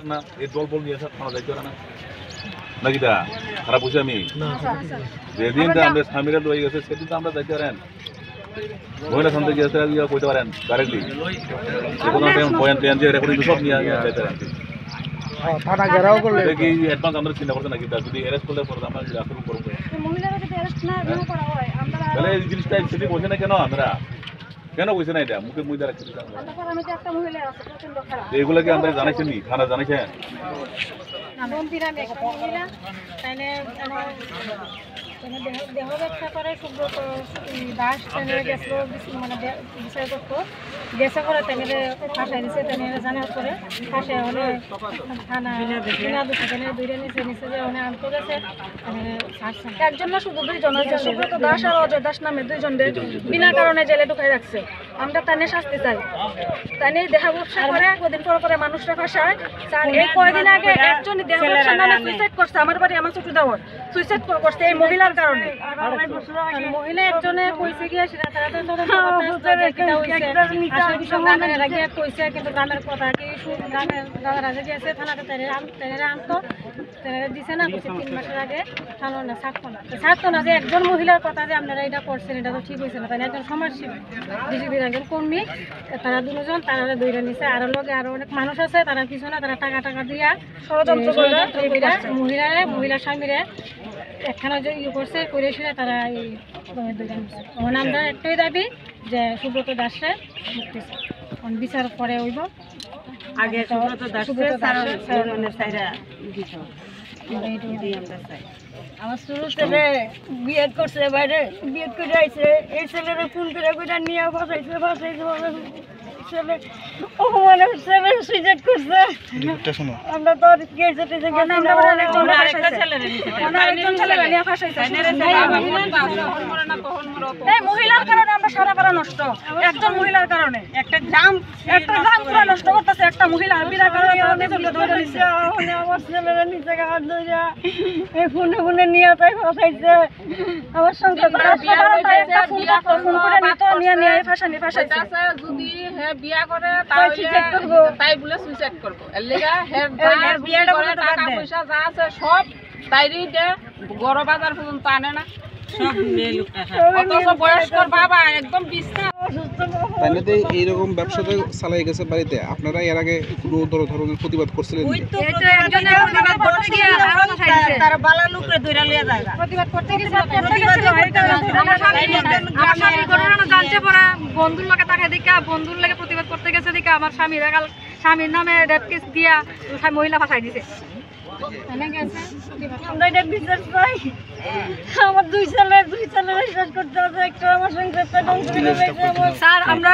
না এই দল বল নিয়ে থানা যাইতে না নাকি দা খারাপ বুঝি আমি যেদিন আমরা স্বামীরা লই গেছে সেদিন তো আমরা যাইতে পারেন মহিলা সন্ধ্যে গিয়েছে কইতে পারেন ডাইরেক্টলি কোনো বয়ান টেন দিয়ে রেকর্ডিং সব নিয়ে যাইতে পারেন থানা ঘেরাও করলে কি অ্যাডভান্স আমরা চিন্তা করতে নাকি যদি অ্যারেস্ট করলে পরে আমরা আসল করব মহিলারা যদি অ্যারেস্ট না করা হয় আমরা তাহলে এই জিনিসটা সেদিন বসে না কেন আমরা কেন কইছে না এটা মুখে মুই রাখছি আমি যে একটা মহিলা আছে প্রচন্ড খারাপ এগুলো কি আমরা জানাইছেন নি থানা জানাইছেন মন্দিরা একটা মহিলা তাইলে দেহ ব্যবসা করে সুব্রত দাস তাইলে গেছিল মানে বিষয় করতো গেছে করে তাইলে ফাঁসাই দিছে তাইলে জানার পরে ফাঁসে হলে থানা বিনা দুটো তাইলে দুইটা নিচে যে ওখানে আনতে গেছে একজন না শুধু দুইজন আছে সুব্রত দাস আর অজয় দাস নামে দুইজনদের বিনা কারণে জেলে ঢুকাই রাখছে আমরা তাইলে শাস্তি চাই তাইলে দেহ ব্যবসা করে কদিন পর পরে মানুষরা ফাঁসায় এই কয়দিন আগে একজনই দেহ ব্যবসার নামে সুইসাইড করছে আমার বাড়ি আমার ছোট দেওয়ার সুইসাইড করছে এই মহিলার কারণে মহিলা একজনে কইছে গিয়ে সেটা তারা কইছে কিন্তু গ্রামের কথা কি গ্রামের দাদারা যে গেছে থানাতে তেরে আনতো তেরে দিছে না 3 মাসের আগে থানো না ছাড়তো না যে একজন মহিলার কথা যে আপনারা এটা করছেন এটা তো ঠিক হয়েছে না তাই একজন সমাজসেবী বিজেপির একজন কর্মী তারা দুজন তারা দইরা নিছে আরো লোকে আরো অনেক মানুষ আছে তারা কিছু না তারা টাকা দিয়া ষড়যন্ত্র করে মহিলা স্বামীরে একখানা যে ইয়ে করছে করে শুনে তারা এই দইরা নিছে এখন আমরা একটাই দাবি যে সুব্রত দাসে মুক্তি বিচার করে হইব আগে সুব্রত দাসের আমার শুরু থেকে বিয়েড করছে বাইরে বিয়েড করে আইছে এই ছেলেরা ফোন করে নিয়ে ফাঁসাইছে ছেলে মানে ছেলে সুইসাইড করছে আমরা তো মহিলার কারণে আমরা সারা পাড়া নষ্ট একজন মহিলার কারণে একটা গ্রাম পুরো নষ্ট করতেছে একটা মহিলা বিনা কারণে আমার ছেলেরা নিচে হাত ধরে এই ফোনে নিয়ে তাই ফাঁসাইছে আমার সঙ্গে ফোন করে নিয়ে ফাঁসাইছে যদি বিয়া করে তাই বলে সুইসাইড করবো এর লেগা টাকা পয়সা যা আছে সব তাইরই দে গড় বাজার পর্যন্ত আনে না বয়স্কর বাবা একদম এইরকম ব্যবসাটা চালাই গেছে বাড়িতে আপনারা এর আগে কোনো ধরনের প্রতিবাদ করছিলেন বন্ধুর লোকে তাকে দেখা বন্ধুর লাগে প্রতিবাদ করতে গেছে দেখা আমার স্বামীর নামে রেপ কেস দিয়া মহিলা ফাঁসাই দিছে আমরা এটা বিচার চাই আমার দুই ছেলে শেষ করতে হবে একটা আমার সংসারটা ধ্বংস করে স্যার আমরা